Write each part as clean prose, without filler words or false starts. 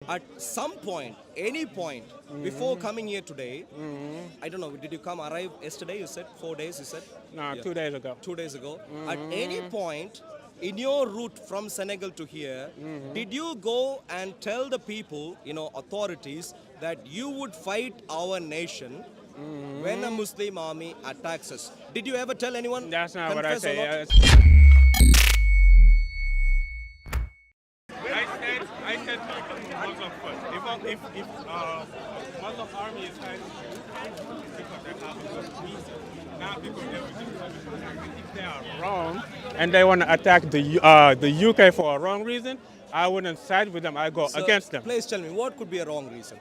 At some point, any point, before coming here today, I don't know, did you arrive yesterday? You said 4 days, you said? No, Yeah. 2 days ago. 2 days ago. At any point in your route from Senegal to here, did you go and tell the people, authorities, that you would fight our nation when a Muslim army attacks us? Did you ever tell anyone? That's not what I Confess or say. not? I said Muslim first. If Muslim army is fighting because they have a good reason, not because if they are wrong and they want to attack the UK for a wrong reason, I wouldn't side with them. I go So, against them. please tell me, what could be a wrong reason?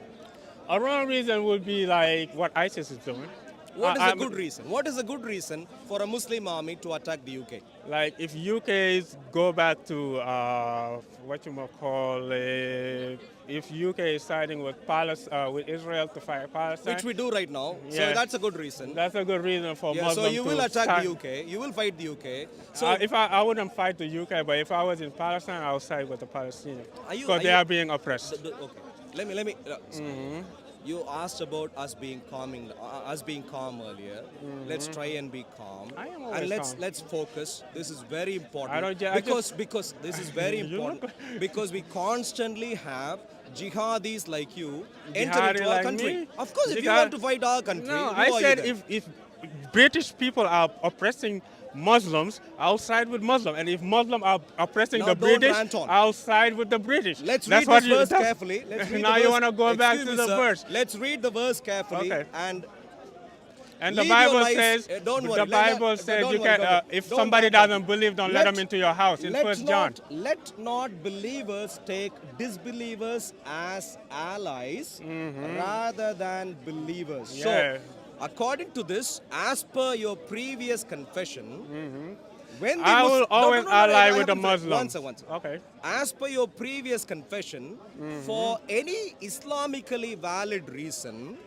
A wrong reason would be like what ISIS is doing. What is a good reason? What is a good reason for a Muslim army to attack the UK? Like if UKs go back to what you might call if UK is siding with with Israel to fight Palestine, Which we do right now. So Yeah. that's a good reason. that's a good reason for Yeah, Muslims so you will to attack start- the UK. You will fight the UK. So if I wouldn't fight the UK, but if I was in Palestine, I would side with the Palestinians Are you- because are they you- are being oppressed. okay. Let me. You asked about us being calm earlier. Let's try and be calm. I am always And calm. let's focus. This is very important. I don't- I because this is very You look important because we constantly have jihadis like you enter Jihadi into our like country. me? Of course, if you Jihad- want to fight our country, No, who I are said you then? if British people are oppressing Muslims, I'll side with Muslim, and if Muslim are oppressing Now the don't British, rant on. I'll side with the British. Let's That's read what this verse that's- carefully. Let's read now the you verse. want to go back Excuse to me, the sir. verse. Let's read the verse carefully Okay. and The leave Bible your lives- says don't worry, the Bible don't says worry, you can don't worry. if Don't somebody rant on doesn't it. believe, don't let them into your house in let First John. Let not believers take disbelievers as allies rather than believers. Yeah. So, according to this, as per your previous confession, when the I will always ally I with the haven't finished. Muslims. One second. Okay. As per your previous confession, for any Islamically valid reason,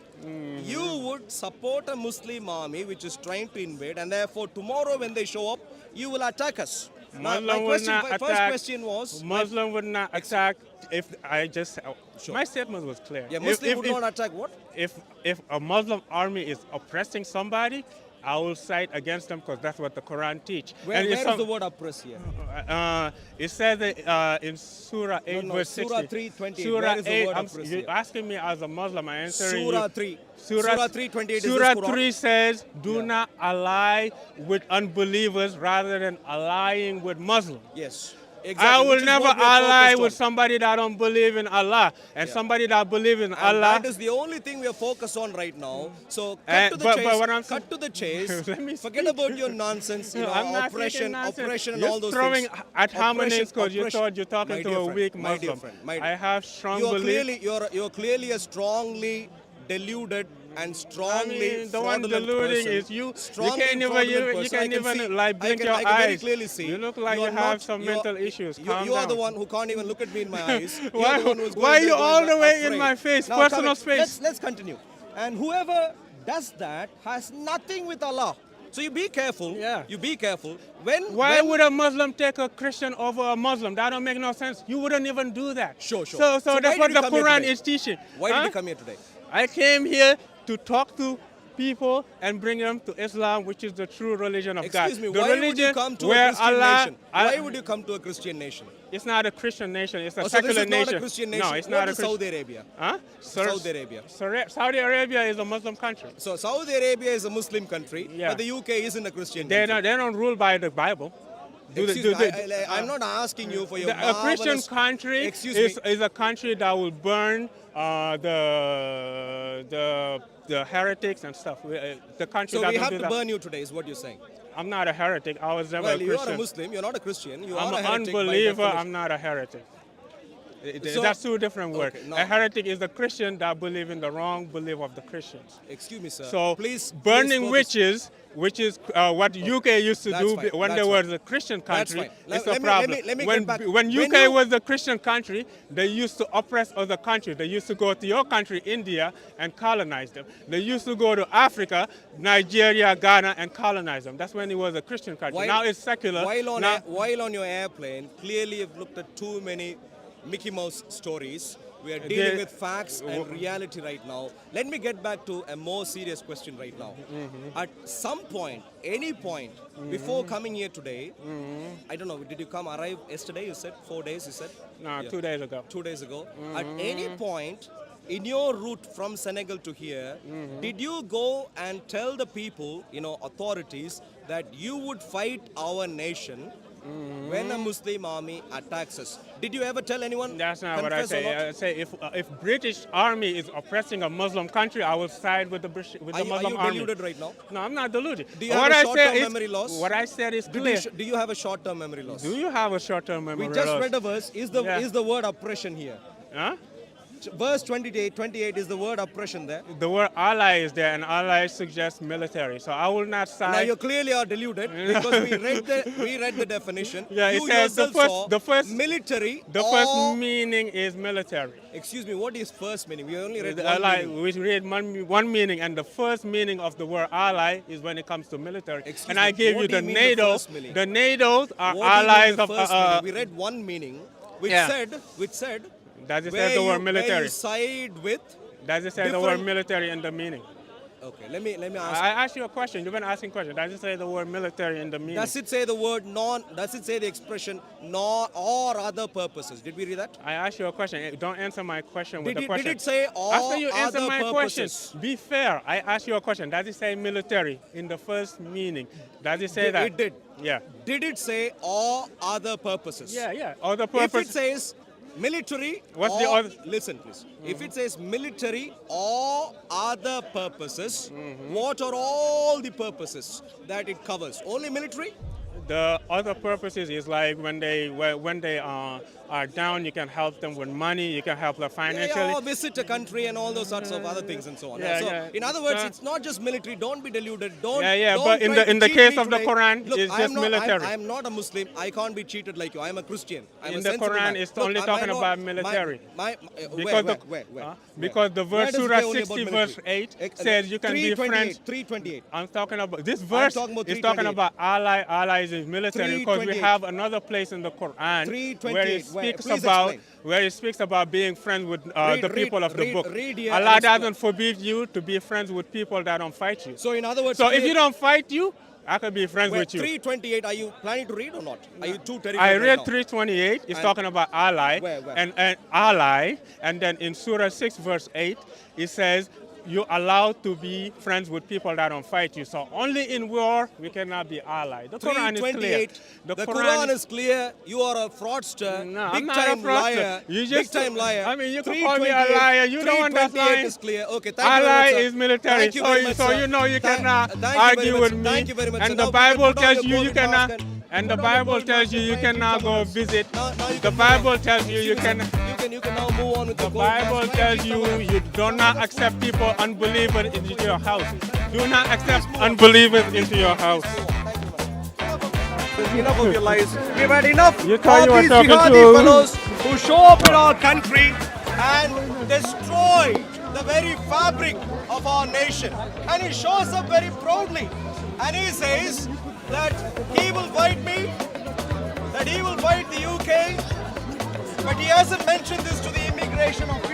you would support a Muslim army which is trying to invade, and therefore tomorrow when they show up, you will attack us. Now, Muslim my would question, not my first attack. question was, Muslim would not attack if I just. Sure. My statement was clear. yeah, If- Muslim if- would if- not attack what? if a Muslim army is oppressing somebody, I will side against them because that's what the Quran teach. Where And if is some- the word oppress here? It says it, in Surah 8, no, verse Surah 60. 3:28. Surah Where is the 8, word oppress you're here? asking me as a Muslim, I'm answering Surah you. 3. Surah, Surah 3:28 is this Surah Quran? 3 says, do Yeah. not ally with unbelievers rather than allying with Muslims. Yes. I Exactly, will which is never what we are ally focused with on. somebody that don't believe in Allah. And Yeah. somebody that believes in And Allah. that is the only thing we are focused on right now. So And- cut to the but chase. what I'm Cut to the chase. Let me Forget speak. about your nonsense. No, I'm not oppression, speaking nonsense. oppression, and You're all those throwing things. at harmonies Oppression, because you oppression. thought you're talking My to dear a friend, weak my dear Muslim. friend, my I have strong You are belief. clearly you're clearly a strongly deluded and strongly the one fraudulent deluding person. is you. You Strongly can't even fraudulent you person. I can't can even see- like I blink can- your I can very eyes. clearly see. You look like you are have not- some you are- mental issues. Calm You are the down. one who can't even look at me in my eyes. You Why- are the one who's going why there you all going the way in afraid. my face? Now, Personal come in. space. Let's continue. And whoever does that has nothing with Allah. So you be careful. Yeah. You be careful. When Why when, would a Muslim take a Christian over a Muslim? That don't make no sense. You wouldn't even do that. Sure. So why that's did what you the come here Quran today? is teaching. Why did Huh? you come here today? I came here to talk to people and bring them to Islam, which is the true religion of God. Excuse me. The Why would you religion come to a where Christian Allah, nation? Why would you come to a Christian nation? It's not a Christian nation. It's a Oh, so secular this is nation. not a Christian nation. No, it's What not a is Christian. Saudi Arabia? Huh? Saudi Arabia. Saudi Arabia is a Muslim country. So Saudi Arabia is a Muslim country, Yeah. but the UK isn't a Christian They country. don't rule by the Bible. Excuse me, I'm not asking you for your A Christian marvelous- country Excuse is a country that will burn the heretics and stuff. The country So that we don't have do to that. burn you today, is what you're saying. I'm not a heretic. I was never Well, a you are Christian. a Muslim. You're not a Christian. You I'm are a an heretic by unbeliever. definition. I'm not a heretic. So- That's two different words. Okay, no. A heretic is a Christian that believe in the wrong belief of the Christians. Excuse me, sir. So please burning focus. witches, which is what UK used to That's do fine, when that's they were fine. the Christian That's country. fine. It's Let a me- problem. let me when get back. when When UK you- was the Christian country, they used to oppress other countries. They used to go to your country, India, and colonize them. They used to go to Africa, Nigeria, Ghana, and colonize them. That's when it was a Christian country. Now it's secular. While on your airplane, clearly you've looked at too many Mickey Mouse stories. We are dealing with facts and reality right now. Let me get back to a more serious question right now. At some point, any point, before coming here today, I don't know, did you arrive yesterday? You said 4 days, you said? No, Yeah. 2 days ago. 2 days ago. At any point in your route from Senegal to here, did you go and tell the people, authorities, that you would fight our nation when a Muslim army attacks us? Did you ever tell anyone? That's not what I Confess or say. not? I say if British army is oppressing a Muslim country, I will side with the Are Muslim you army. deluded right now? No, I'm not deluded. Do you have a short-term memory loss? What I said is Do clear. you have a short-term memory loss? Do you have a short-term memory We just loss? read a verse. Is the word oppression here? Huh? Verse 28 is the word oppression there. The word ally is there, and ally suggests military. So I will not side. Now you clearly are deluded because we read the definition. Yeah, it you says the first military. first meaning is military. Excuse me, what is first meaning? We only read one Ally, meaning. we read one meaning, and the first meaning of the word ally is when it comes to military. Excuse and me, I gave what you do the you mean the NATO. first meaning? The NATOs are What do you mean allies the of. first meaning? We read one meaning, which Yeah. said. Does it Where say the word where military? you side with. Does it say the word military in the meaning? Okay, let me ask. I asked you a question. You've been asking questions. Does it say the word military in the meaning? Does it say the word non? Does it say the expression non or other purposes? Did we read that? I asked you a question. Don't answer my question with a question. Did it say all After you answer other my purposes? question, be fair. I asked you a question. Does it say military in the first meaning? Does it say that? It did. Yeah. Did it say all other purposes? Yeah. Other If purpose. it says military, What's the other- Listen, please. If it says military or other purposes, what are all the purposes that it covers? Only military? The other purposes is like when they are down, you can help them with money. You can help them financially. Or visit a country and all those sorts of other things and so on. So, in other words, it's not just military. Don't be deluded. Don't. Don't But try in to the cheat case me of the today. Quran, Look, it's I'm just not, military. I'm not a Muslim. I can't be cheated like you. I'm a Christian. I'm In a the sensible Quran, man. it's Look, only my talking Lord, about military. Where? Because the verse Where does it Surah say only about 60 military? verse 8 says you can be friends. 328. I'm talking about this verse talking about is talking 328. about allies in military because we 328. have another place in the Quran 328. where it speaks about being friends with the people of the book. read here Allah and explain. doesn't forbid you to be friends with people that don't fight you. So in other words, So if you don't fight you, I could be friends with you. 328, are you planning to read or not? Are you too terrified? I right read now? 328. It's And- talking about ally Where? and ally, and then in Surah 6 verse 8 it says you're allowed to be friends with people that don't fight you. So only in war we cannot be allies. The Quran is clear. 328. The Quran is clear. You are a fraudster. No, big I'm not a time fraudster. liar. You Big just- time liar. I mean, you can call me a 328, liar. You don't want that 328 line. is clear. Okay, thank you very Ally much, sir. is military. Thank you very much, So sir. you know you cannot thank you very argue much, with sir. me. Thank you very much, sir. And Now the put on Bible your tells you you COVID cannot. mask And the put on your Bible COVID tells mask you and you try to cannot meet go someone else. visit. Now you The can Bible move on. tells you you Excuse me, can. You can now move on with The the COVID mask. Bible Try and tells meet you someone else. you do not accept people, unbelievers, into your house. Do not accept unbelievers into your house. Enough of your lies. We've had enough You thought of you were these talking jihadi to- fellows who show up in our country and destroy the very fabric of our nation. And he shows up very proudly. And he says that he will fight me, that he will fight the UK, but he hasn't mentioned this to the immigration officials.